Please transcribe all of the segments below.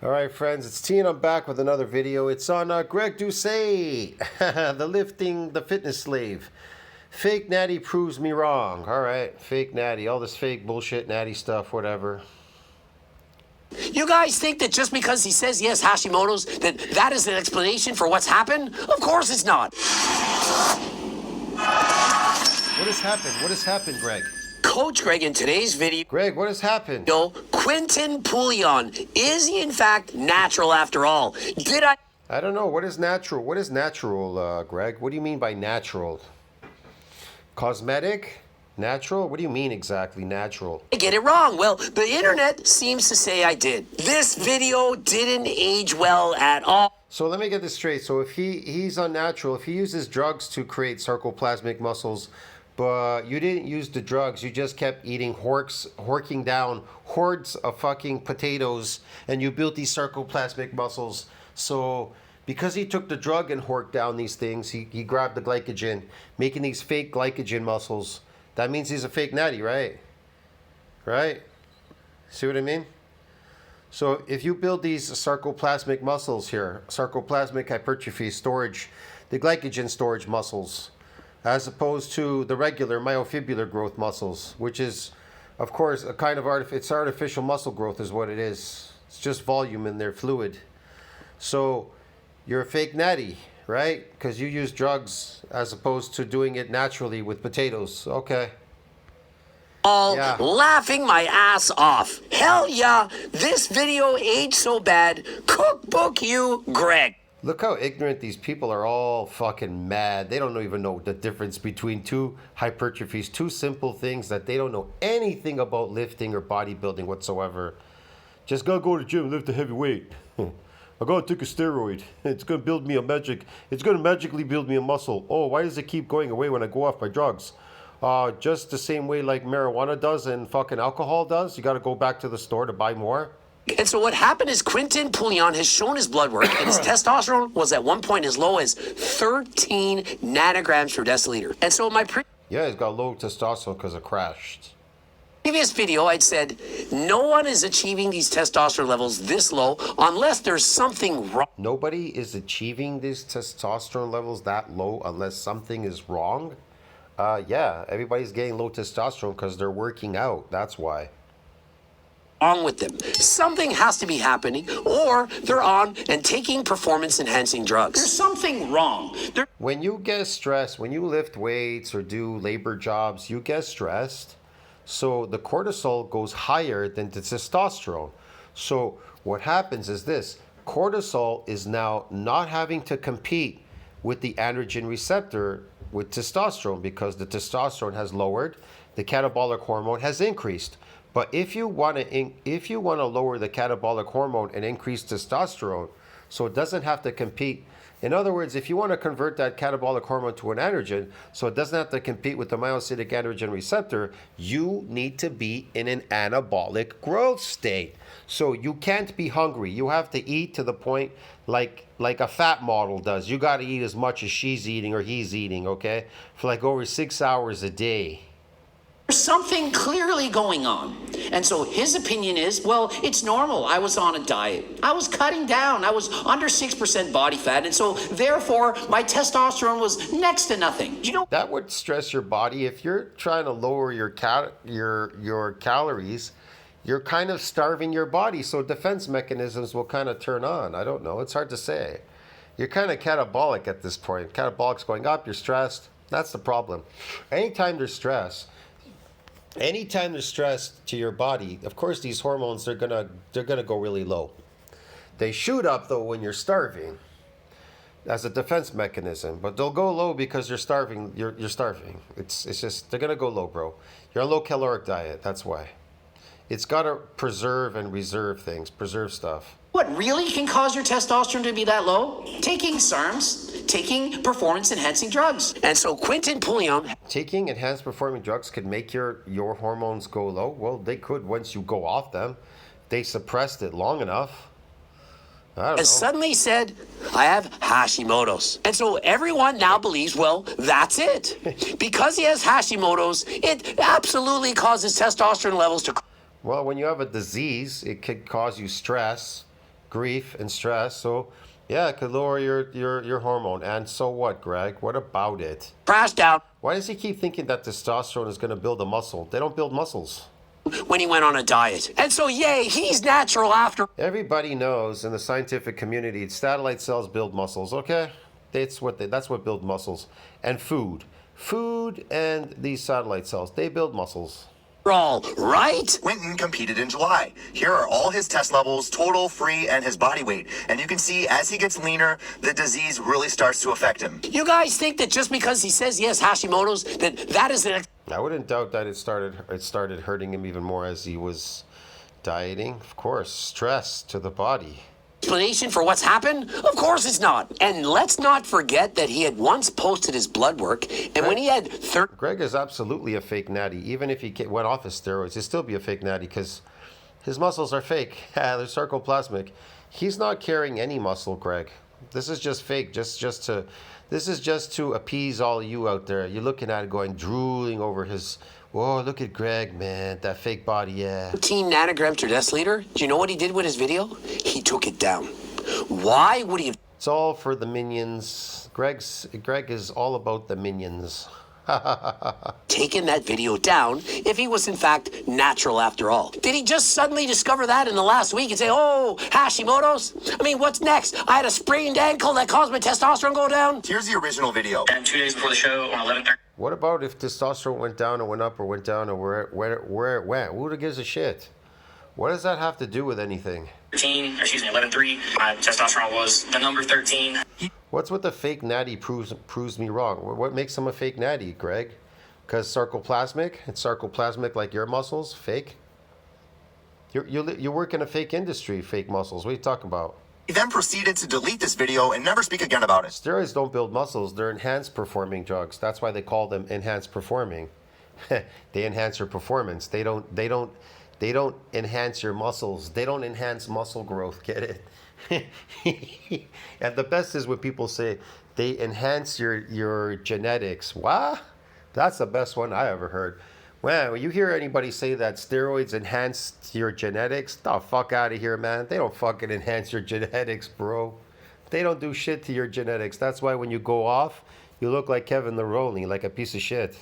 All right, friends, it's T and I'm back with another video. It's on Greg Doucette, the fitness slave. Fake Natty proves me wrong. All right, fake Natty, all this fake bullshit Natty stuff, whatever. You guys think that just because he says he has Hashimoto's, that is an explanation for what's happened? Of course it's not. What has happened? What has happened, Greg? Coach Greg, in today's video, Greg, what has happened? Quinton Pouillon, is he in fact natural after all? I don't know. What is natural? What is natural, Greg? What do you mean by natural? Cosmetic? Natural? What do you mean exactly, natural? I get it wrong? Well, the internet seems to say I did. This video didn't age well at all. So let me get this straight. So if he's unnatural, if he uses drugs to create sarcoplasmic muscles, but you didn't use the drugs, you just kept eating horking down hordes of fucking potatoes, and you built these sarcoplasmic muscles. So because he took the drug and horked down these things, he grabbed the glycogen, making these fake glycogen muscles. That means he's a fake Natty, right? Right? See what I mean? So if you build these sarcoplasmic muscles here, sarcoplasmic hypertrophy storage, the glycogen storage muscles, as opposed to the regular myofibrillar growth muscles, which is, of course, a kind of it's artificial muscle growth is what it is. It's just volume in their fluid. So you're a fake Natty, right? Because you use drugs as opposed to doing it naturally with potatoes. Okay. Laughing my ass off. Hell yeah, this video aged so bad. Cookbook you, Greg. Look how ignorant these people are, all fucking mad. They don't even know the difference between two hypertrophies, two simple things that they don't know anything about lifting or bodybuilding whatsoever. Just gotta go to the gym and lift a heavy weight. I gotta take a steroid. It's gonna build me it's gonna magically build me a muscle. Oh, why does it keep going away when I go off my drugs? Just the same way like marijuana does and fucking alcohol does. You gotta go back to the store to buy more. And so what happened is Quinton Pouillon has shown his blood work, and his testosterone was at one point as low as 13 nanograms per deciliter. And so yeah, he's got low testosterone because it crashed. Previous video, I'd said no one is achieving these testosterone levels this low unless there's something wrong. Nobody is achieving these testosterone levels that low unless something is wrong. Yeah, everybody's getting low testosterone because they're working out. That's why. Wrong with them. Something has to be happening, or they're on and taking performance-enhancing drugs. There's something wrong. When you get stressed, when you lift weights or do labor jobs, you get stressed. So the cortisol goes higher than the testosterone. So what happens is this. Cortisol is now not having to compete with the androgen receptor with testosterone because the testosterone has lowered, the catabolic hormone has increased. But if you want to lower the catabolic hormone and increase testosterone, so it doesn't have to compete. In other words, if you want to convert that catabolic hormone to an androgen, so it doesn't have to compete with the myocytic androgen receptor, you need to be in an anabolic growth state. So you can't be hungry. You have to eat to the point like a fat model does. You got to eat as much as she's eating or he's eating, okay, for like over 6 hours a day. There's something clearly going on. And so his opinion is, well, it's normal. I was on a diet. I was cutting down. I was under 6% body fat. And so therefore, my testosterone was next to nothing. You know, that would stress your body. If you're trying to lower your calories, you're kind of starving your body. So defense mechanisms will kind of turn on. I don't know. It's hard to say. You're kind of catabolic at this point. Catabolic's going up. You're stressed. That's the problem. Anytime there's stress to your body, of course these hormones they're gonna go really low. They shoot up though when you're starving as a defense mechanism, but they'll go low because you're starving. You're starving. It's just they're gonna go low, bro. You're on a low caloric diet. That's why. It's gotta preserve and reserve things, preserve stuff. What really can cause your testosterone to be that low? Taking SARMs, taking performance-enhancing drugs. And so Quinton Pouillon... Taking enhanced performing drugs could make your hormones go low? Well, they could once you go off them. They suppressed it long enough. I don't know. Suddenly said, I have Hashimoto's. And so everyone now believes, well, that's it. Because he has Hashimoto's, it absolutely causes testosterone levels to... Well, when you have a disease, it could cause you stress. grief and stress. So yeah, it could lower your hormone. And so what, Greg? What about it? Crashed out Why does he keep thinking that testosterone is going to build a muscle? They don't build muscles. when he went on a diet. And so, yay, he's natural after. Everybody knows in the scientific community, satellite cells build muscles. Okay, that's what build muscles. And food and these satellite cells, they build muscles. All right? Quentin competed in July. Here are all his test levels, total, free, and his body weight. And you can see as he gets leaner, the disease really starts to affect him. You guys think that just because he says he has Hashimoto's, that is an I wouldn't doubt that it started hurting him even more as he was dieting. Of course, stress to the body. explanation for what's happened? Of course it's not. And let's not forget that he had once posted his blood work, and when he had Greg is absolutely a fake natty. Even if he went off his steroids, he'd still be a fake natty because his muscles are fake. They're sarcoplasmic. He's not carrying any muscle, Greg. This is just fake. This is just to appease all you out there. You're looking at it going, drooling over his, whoa, look at Greg, man. That fake body, yeah. 13 nanograms per deciliter. Do you know what he did with his video? He took it down. Why would he have... It's all for the minions. Greg is all about the minions. taken that video down if he was in fact natural after all? Did he just suddenly discover that in the last week and say, oh, Hashimoto's? I mean, what's next? I had a sprained ankle that caused my testosterone go down? Here's the original video. And 2 days before the show on 11:30. What about if testosterone went down or went up or went down or where it went? Who gives a shit? What does that have to do with anything? 11:3. My testosterone was the number 13. What's with the fake natty proves me wrong? What makes him a fake natty, Greg? Because sarcoplasmic? It's sarcoplasmic like your muscles? Fake? You work in a fake industry, fake muscles. What are you talking about? He then proceeded to delete this video and never speak again about it. Steroids don't build muscles. They're enhanced performing drugs. That's why they call them enhanced performing. They enhance your performance. They don't enhance your muscles. They don't enhance muscle growth. Get it? And the best is when people say they enhance your genetics. What? That's the best one I ever heard. Well, when you hear anybody say that steroids enhance your genetics, the fuck out of here, man. They don't fucking enhance your genetics, bro. They don't do shit to your genetics. That's why when you go off, you look like Kevin the Rolling, like a piece of shit.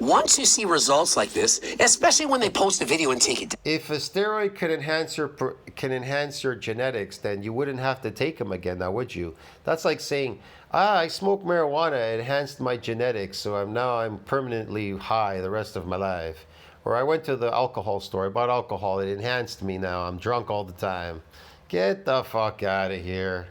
Once you see results like this, especially when they post a video and take it down. If a steroid can enhance your genetics, then you wouldn't have to take them again, now would you? That's like saying, I smoked marijuana, it enhanced my genetics, so I'm permanently high the rest of my life. Or I went to the alcohol store, I bought alcohol, it enhanced me now, I'm drunk all the time. Get the fuck out of here.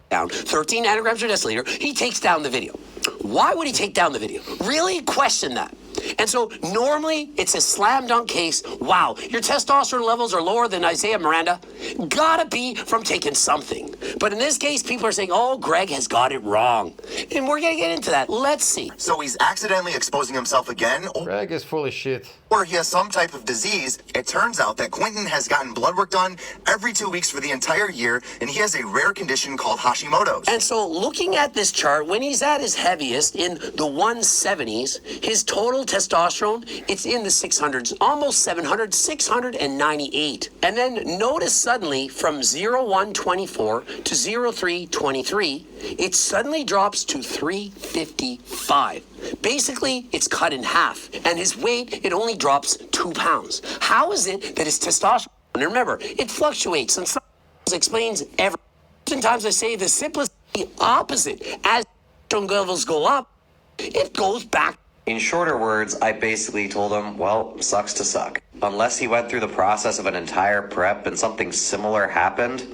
Down 13 nanograms per deciliter, he takes down the video. Why would he take down the video? Really question that. And so normally it's a slam dunk case. Wow, your testosterone levels are lower than Isaiah Miranda. Gotta be from taking something. But in this case, people are saying, oh, Greg has got it wrong. And we're gonna get into that. Let's see. So he's accidentally exposing himself again, Greg is full of shit. or he has some type of disease. It turns out that Quentin has gotten blood work done every 2 weeks for the entire year, and he has a rare condition called Hashimoto's. And so looking at this chart, when he's at his heaviest in the 170s, his total testosterone, it's in the 600s, almost 700, 698. And then notice suddenly from 0124 to 0323, it suddenly drops to 355. Basically, it's cut in half. And his weight, it only drops 2 pounds. How is it that his testosterone, and remember, it fluctuates, and sometimes explains everything. Sometimes I say the simplest, the opposite. As testosterone levels go up, it goes back. In shorter words, I basically told him, well, sucks to suck. Unless he went through the process of an entire prep and something similar happened,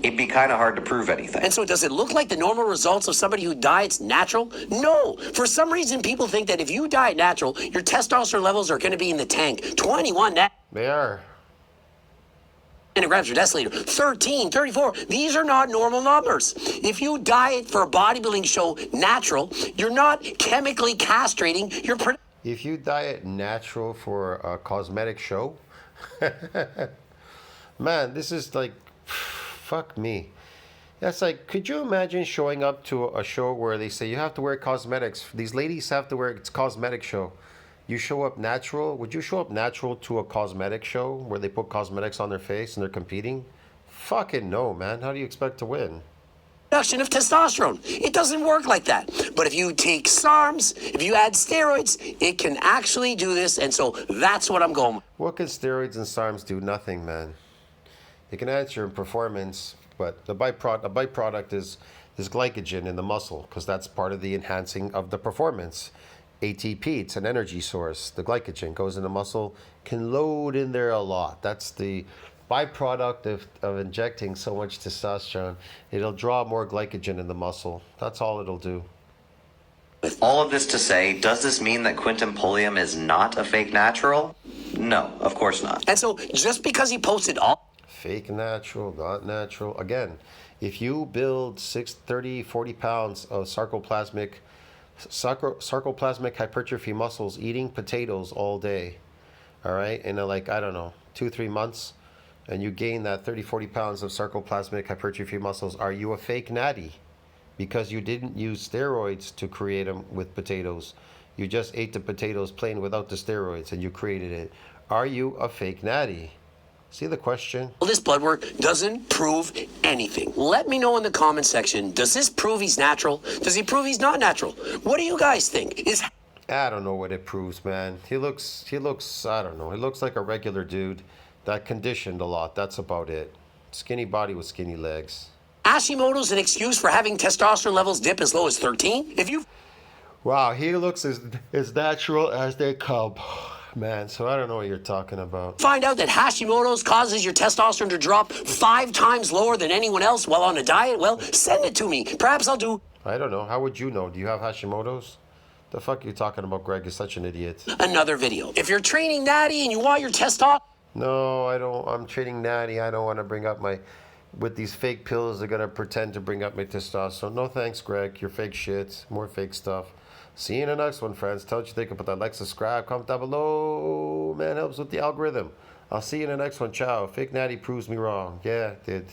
it'd be kind of hard to prove anything. And so does it look like the normal results of somebody who diets natural? No. For some reason, people think that if you diet natural, your testosterone levels are going to be in the tank. 21 They are. nanograms per deciliter, 13, 34. These are not normal numbers. If you diet for a bodybuilding show natural, you're not chemically castrating your If you diet natural for a cosmetic show, man, this is like, fuck me. That's like, could you imagine showing up to a show where they say you have to wear cosmetics? These ladies have to wear, it's a cosmetic show. You show up natural. Would you show up natural to a cosmetic show where they put cosmetics on their face and they're competing? Fucking no, man. How do you expect to win? Production of testosterone. It doesn't work like that. But if you take SARMs, if you add steroids, it can actually do this, and so that's what I'm going with. What can steroids and SARMs do? Nothing, man. They can enhance your performance, but the byproduct is glycogen in the muscle, because that's part of the enhancing of the performance. ATP, it's an energy source. The glycogen goes in the muscle, can load in there a lot. That's the byproduct of injecting so much testosterone. It'll draw more glycogen in the muscle. That's all it'll do. With all of this to say, does this mean that Quinton Pulliam is not a fake natural? No, of course not. And so just because he posted all Fake natural, not natural. Again, if you build 30, 40 pounds of sarcoplasmic hypertrophy muscles eating potatoes all day, all right, in like, I don't know, 2-3 months, and you gain that 30, 40 pounds of sarcoplasmic hypertrophy muscles, are you a fake natty? Because you didn't use steroids to create them with potatoes. You just ate the potatoes plain without the steroids and you created it. Are you a fake natty? See the question? this blood work doesn't prove anything. Let me know in the comment section, does this prove he's natural? Does he prove he's not natural? What do you guys think? I don't know what it proves, man. He looks, I don't know. He looks like a regular dude that conditioned a lot. That's about it. Skinny body with skinny legs. Hashimoto's an excuse for having testosterone levels dip as low as 13? Wow, he looks as natural as they come. Man, so I don't know what you're talking about. Find out that Hashimoto's causes your testosterone to drop 5 times lower than anyone else while on a diet, well, send it to me. Perhaps I'll do... I don't know. How would you know? Do you have Hashimoto's? The fuck are you talking about, Greg? You're such an idiot. Another video. If you're training Natty and you want your testosterone... No, I don't. I'm training Natty. I don't want to bring up my... With these fake pills, they're going to pretend to bring up my testosterone. No thanks, Greg. You're fake shit. More fake stuff. See you in the next one, friends. Tell what you think about that. Like, subscribe, comment down below. Man, helps with the algorithm. I'll see you in the next one. Ciao. Fake Natty proves me wrong. Yeah, it did.